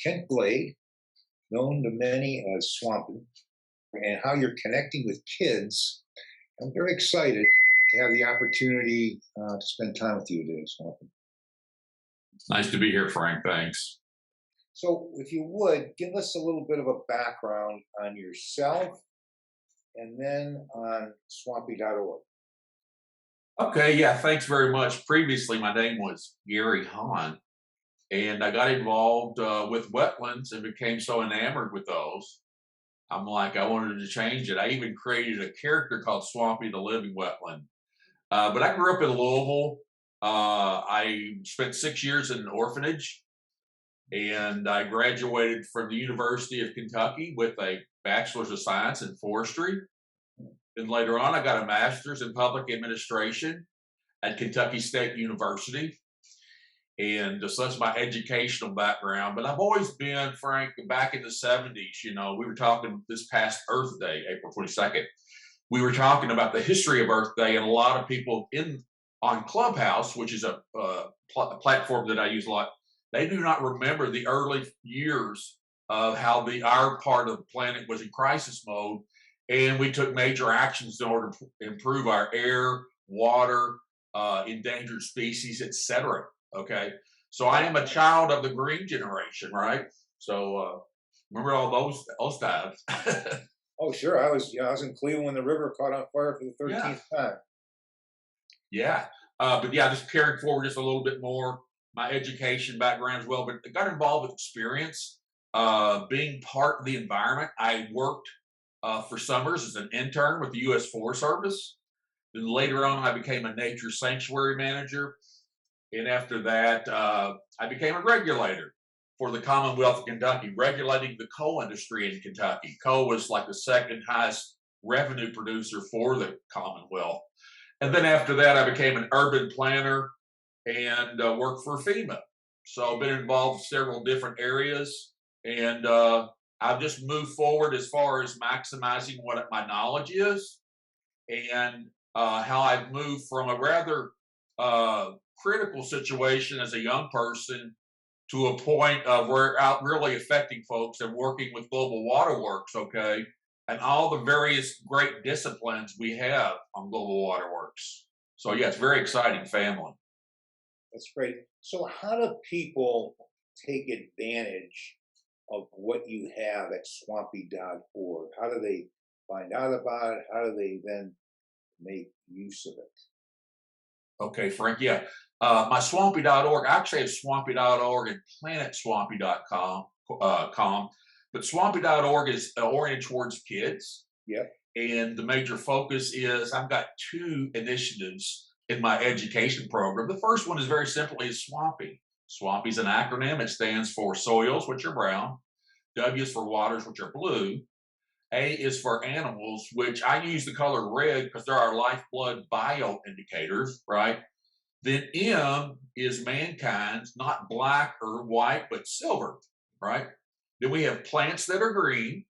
Kent Glade, known to many as Swampy, and how you're connecting with kids. I'm very excited to have the opportunity to spend time with you today, Swampy. Nice to be here, Frank. Thanks. So, if you would, give us a little bit of a background on yourself and then on swampy.org. Okay, yeah, thanks very much. Previously, my name was Gary Hahn, and I got involved with wetlands and became so enamored with those. I'm like, I wanted to change it. I even created a character called Swampy the Living Wetland. But I grew up in Louisville. I spent 6 years in an orphanage, and I graduated from the University of Kentucky with a Bachelor's of Science in Forestry. Then later on, I got a master's in public administration at Kentucky State University. And so that's my educational background. But I've always been, Frank, back in the 70s, we were talking this past Earth Day, April 22nd. We were talking about the history of Earth Day, and a lot of people on Clubhouse, which is a platform that I use a lot, they do not remember the early years of how our part of the planet was in crisis mode. And we took major actions in order to improve our air, water, endangered species, etc. Okay, so I am a child of the green generation, right? So remember all those times. Oh, sure. I was in Cleveland when the river caught on fire for the 13th time. Yeah, but yeah, just carrying forward just a little bit more my education background as well. But I got involved with experience, being part of the environment. I worked for summers as an intern with the U.S. Forest Service. Then later on, I became a nature sanctuary manager. And after that, I became a regulator for the Commonwealth of Kentucky, regulating the coal industry in Kentucky. Coal was like the second highest revenue producer for the Commonwealth. And then after that, I became an urban planner and worked for FEMA. So I've been involved in several different areas. And I've just moved forward as far as maximizing what my knowledge is and how I've moved from a rather critical situation as a young person to a point of where out really affecting folks and working with Global Waterworks, okay, and all the various great disciplines we have on Global Waterworks. So yeah, it's very exciting family. That's great. So, how do people take advantage of what you have at swampy.org? How do they find out about it? How do they then make use of it? Okay, Frank, yeah. My swampy.org, I actually have swampy.org and planetswampy.com, but swampy.org is oriented towards kids. Yep. And the major focus is I've got two initiatives in my education program. The first one is very simply is Swampy. Swampy is an acronym. It stands for soils, which are brown. W is for waters, which are blue. A is for animals, which I use the color red because they're our lifeblood bio indicators, right? Then M is mankind, not black or white, but silver, right? Then we have plants that are green.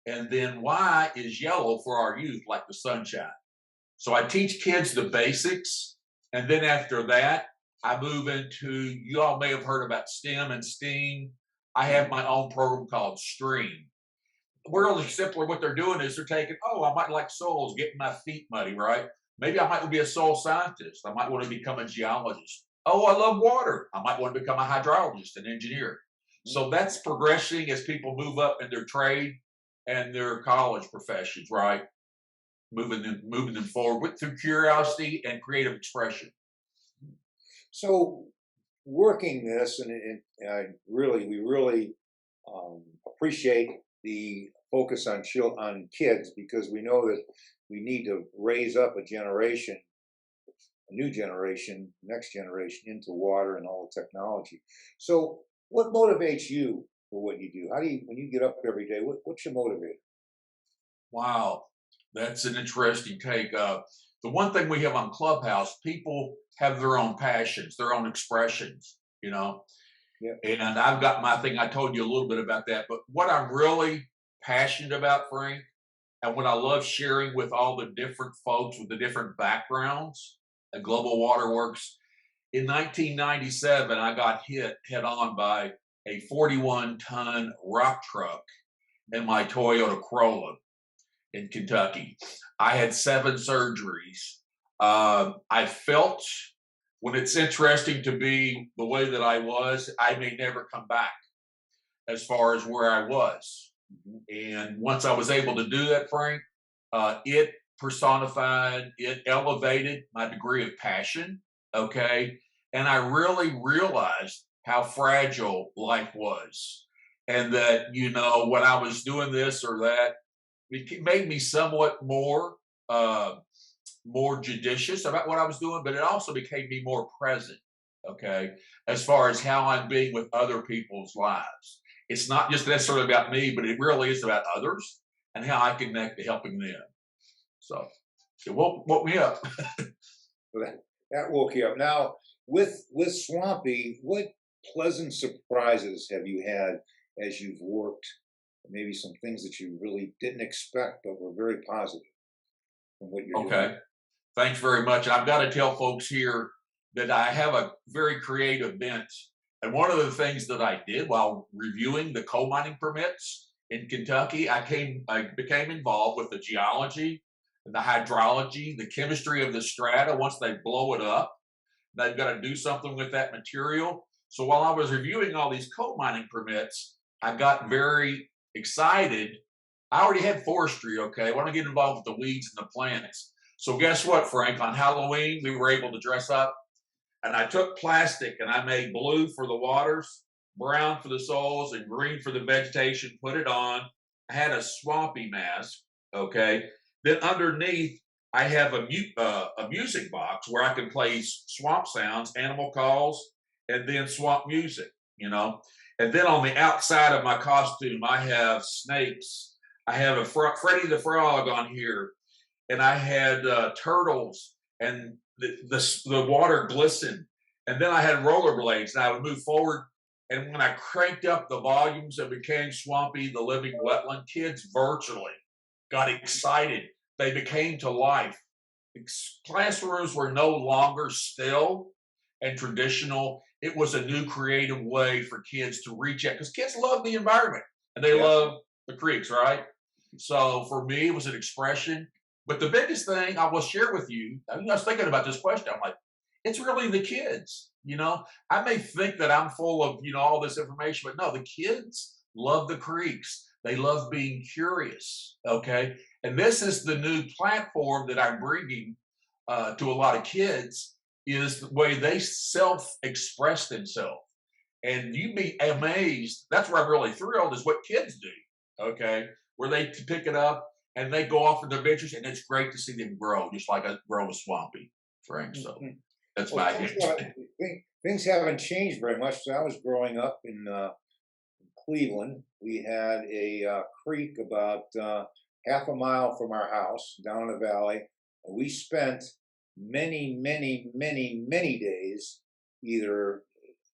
And then Y is yellow for our youth, like the sunshine. So I teach kids the basics. And then after that, I move into, you all may have heard about STEM and STEAM. I have my own program called STREAM. Really simply what they're doing is they're taking, oh, I might like soils, getting my feet muddy, right? Maybe I might be a soil scientist. I might want to become a geologist. Oh, I love water. I might want to become a hydrologist, an engineer. So that's progressing as people move up in their trade and their college professions, right? Moving them forward through curiosity and creative expression. So, working this, and we really appreciate the focus on kids, because we know that we need to raise up a generation, a new generation, next generation into water and all the technology. So, what motivates you for what you do? How do you, when you get up every day, what's your motivator? Wow, that's an interesting take. The one thing we have on Clubhouse, people have their own passions, their own expressions, Yeah. And I've got my thing. I told you a little bit about that. But what I'm really passionate about, Frank, and what I love sharing with all the different folks with the different backgrounds at Global Waterworks, in 1997, I got hit head on by a 41-ton rock truck in my Toyota Corolla in Kentucky. I had 7 surgeries. I felt when it's interesting to be the way that I was, I may never come back as far as where I was. And once I was able to do that, Frank, it personified, it elevated my degree of passion. Okay. And I really realized how fragile life was. And that, when I was doing this or that, it made me somewhat uh, more judicious about what I was doing, but it also became me more present, okay, as far as how I'm being with other people's lives. It's not just necessarily about me, but it really is about others and how I connect to helping them. So it woke me up. So that woke you up. Now, with Swampy, what pleasant surprises have you had as you've worked? Maybe some things that you really didn't expect, but were very positive from what you're doing. Okay. Thanks very much. I've got to tell folks here that I have a very creative bent. And one of the things that I did while reviewing the coal mining permits in Kentucky, I became involved with the geology and the hydrology, the chemistry of the strata. Once they blow it up, they've got to do something with that material. So while I was reviewing all these coal mining permits, I got very excited. I already had forestry, okay? I want to get involved with the weeds and the plants. So guess what, Frank? On Halloween, we were able to dress up, and I took plastic and I made blue for the waters, brown for the soils, and green for the vegetation, put it on. I had a Swampy mask, okay? Then underneath, I have a music box where I can play swamp sounds, animal calls, and then swamp music, you know? And then on the outside of my costume, I have snakes. I have a Freddy the Frog on here, and I had turtles, and the water glistened. And then I had rollerblades, and I would move forward. And when I cranked up the volumes, it became Swampy, the living wetland. Kids virtually got excited. They became to life. Classrooms were no longer still and traditional. It was a new creative way for kids to reach out because kids love the environment and they Yeah. love the creeks, right? So for me, it was an expression. But the biggest thing I will share with you, I was thinking about this question. I'm like, it's really the kids. I may think that I'm full of, all this information, but no, the kids love the creeks. They love being curious. Okay. And this is the new platform that I'm bringing to a lot of kids is the way they self-express themselves. And you'd be amazed. That's where I'm really thrilled is what kids do. Okay. Where they pick it up and they go off into adventures, and it's great to see them grow, just like I grow a Swampy, Frank. So that's Well, my things haven't changed very much. So I was growing up in Cleveland. We had a creek about half a mile from our house down a valley. And we spent many, many, many, many days either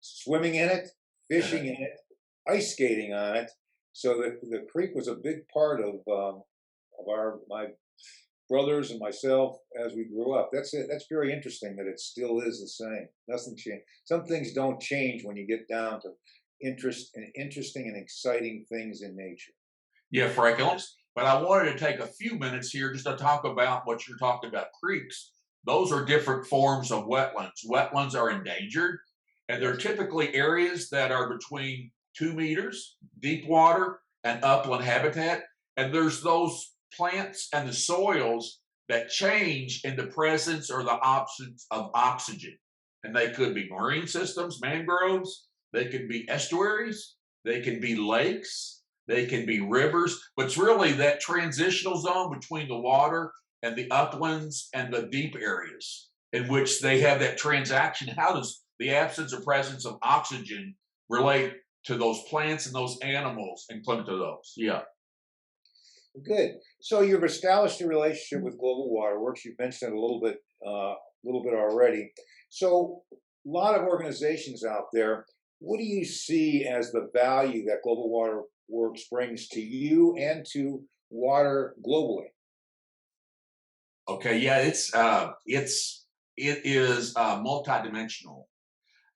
swimming in it, fishing in it, ice skating on it. So the creek was a big part of my brothers and myself as we grew up. That's it. That's very interesting that it still is the same. Nothing changed. Some things don't change when you get down to interesting and exciting things in nature. Yeah, Frank. But I wanted to take a few minutes here just to talk about what you're talking about creeks. Those are different forms of wetlands. Wetlands are endangered, and they're typically areas that are between 2 meters, deep water, and upland habitat. And there's those plants and the soils that change in the presence or the absence of oxygen. And they could be marine systems, mangroves, they could be estuaries, they can be lakes, they can be rivers, but it's really that transitional zone between the water and the uplands and the deep areas in which they have that transaction. How does the absence or presence of oxygen relate to those plants and those animals and cling to those? Yeah. Good. So you've established a relationship with Global Waterworks. You've mentioned it a little bit already. So a lot of organizations out there. What do you see as the value that Global Waterworks brings to you and to water globally? Okay. Yeah. It is multidimensional.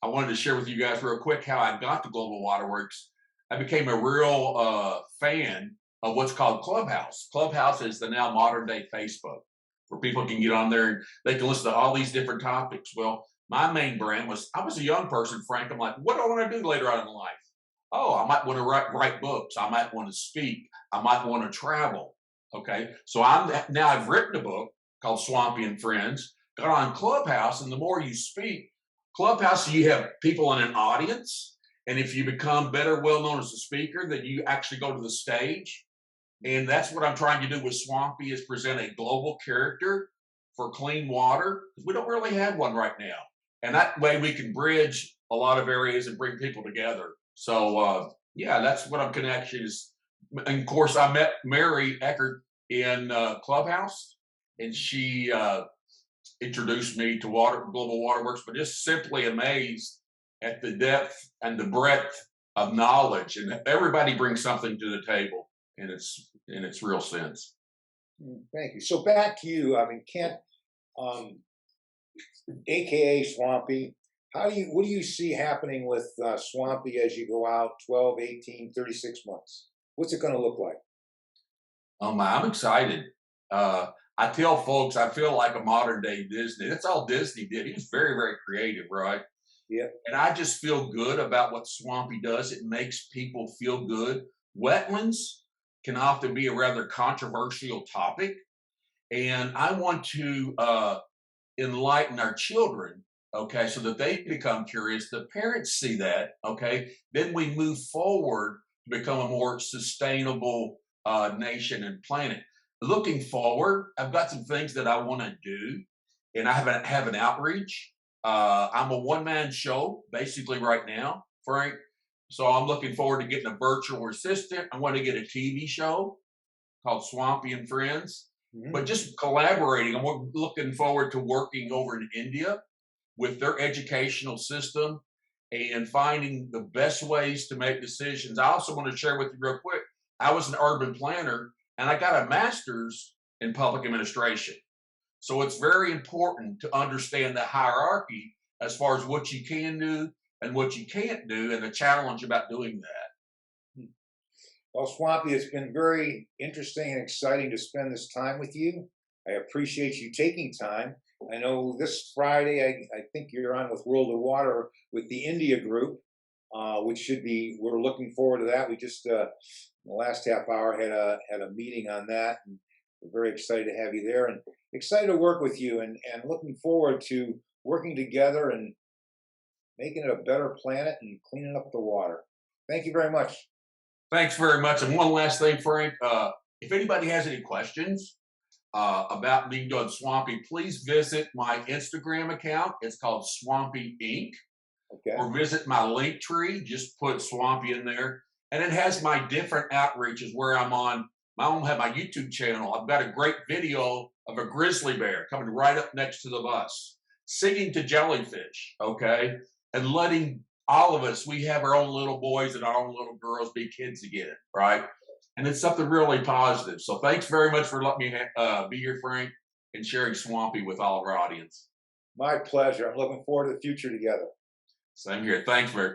I wanted to share with you guys real quick how I got to Global Waterworks. I became a real fan of what's called Clubhouse. Clubhouse is the now modern day Facebook, where people can get on there and they can listen to all these different topics. Well, my main brand was I was a young person, Frank. I'm like, what do I want to do later on in life? Oh, I might want to write books. I might want to speak. I might want to travel. Okay, so I've written a book called Swampy and Friends. Got on Clubhouse, and the more you speak, Clubhouse, you have people in an audience, and if you become better, well known as a speaker, then you actually go to the stage, and that's what I'm trying to do with Swampy is present a global character for clean water because we don't really have one right now, and that way we can bridge a lot of areas and bring people together. So yeah, that's what I'm connecting is. And of course, I met Mary Eckert in Clubhouse, and she introduced me to Global Waterworks. But just simply amazed at the depth and the breadth of knowledge, and everybody brings something to the table in its real sense. Thank you. So back to you. I mean, Kent, AKA Swampy. What do you see happening with Swampy as you go out 12, 18, 36 months? What's it going to look like? I'm excited. I tell folks I feel like a modern day Disney. That's all Disney did. He was very, very creative, right? Yeah. And I just feel good about what Swampy does. It makes people feel good. Wetlands can often be a rather controversial topic. And I want to enlighten our children, okay, so that they become curious. The parents see that, okay, then we move forward to become a more sustainable nation and planet. Looking forward, I've got some things that I want to do, and I have an outreach. I'm a one-man show basically right now, Frank. So I'm looking forward to getting a virtual assistant. I want to get a TV show called Swampy and Friends, but just collaborating. I'm looking forward to working over in India with their educational system and finding the best ways to make decisions. I also want to share with you real quick. I was an urban planner and I got a master's in public administration. So it's very important to understand the hierarchy as far as what you can do and what you can't do and the challenge about doing that. Well, Swampy, it's been very interesting and exciting to spend this time with you. I appreciate you taking time. I know this Friday, I think you're on with World of Water with the India group, which should be, we're looking forward to that. We just, in the last half hour, had a meeting on that, and we're very excited to have you there and excited to work with you and looking forward to working together and making it a better planet and cleaning up the water. Thank you very much. Thanks very much. And one last thing, Frank, if anybody has any questions about me doing Swampy, please visit my Instagram account. It's called Swampy Inc. Okay. Or visit my link tree. Just put Swampy in there. And it has my different outreaches where I'm on. I don't have my YouTube channel. I've got a great video of a grizzly bear coming right up next to the bus, singing to jellyfish, okay? And letting all of us, we have our own little boys and our own little girls be kids again, right? And it's something really positive. So thanks very much for letting me be here, Frank, and sharing Swampy with all of our audience. My pleasure. I'm looking forward to the future together. Same here. Thanks, Rick.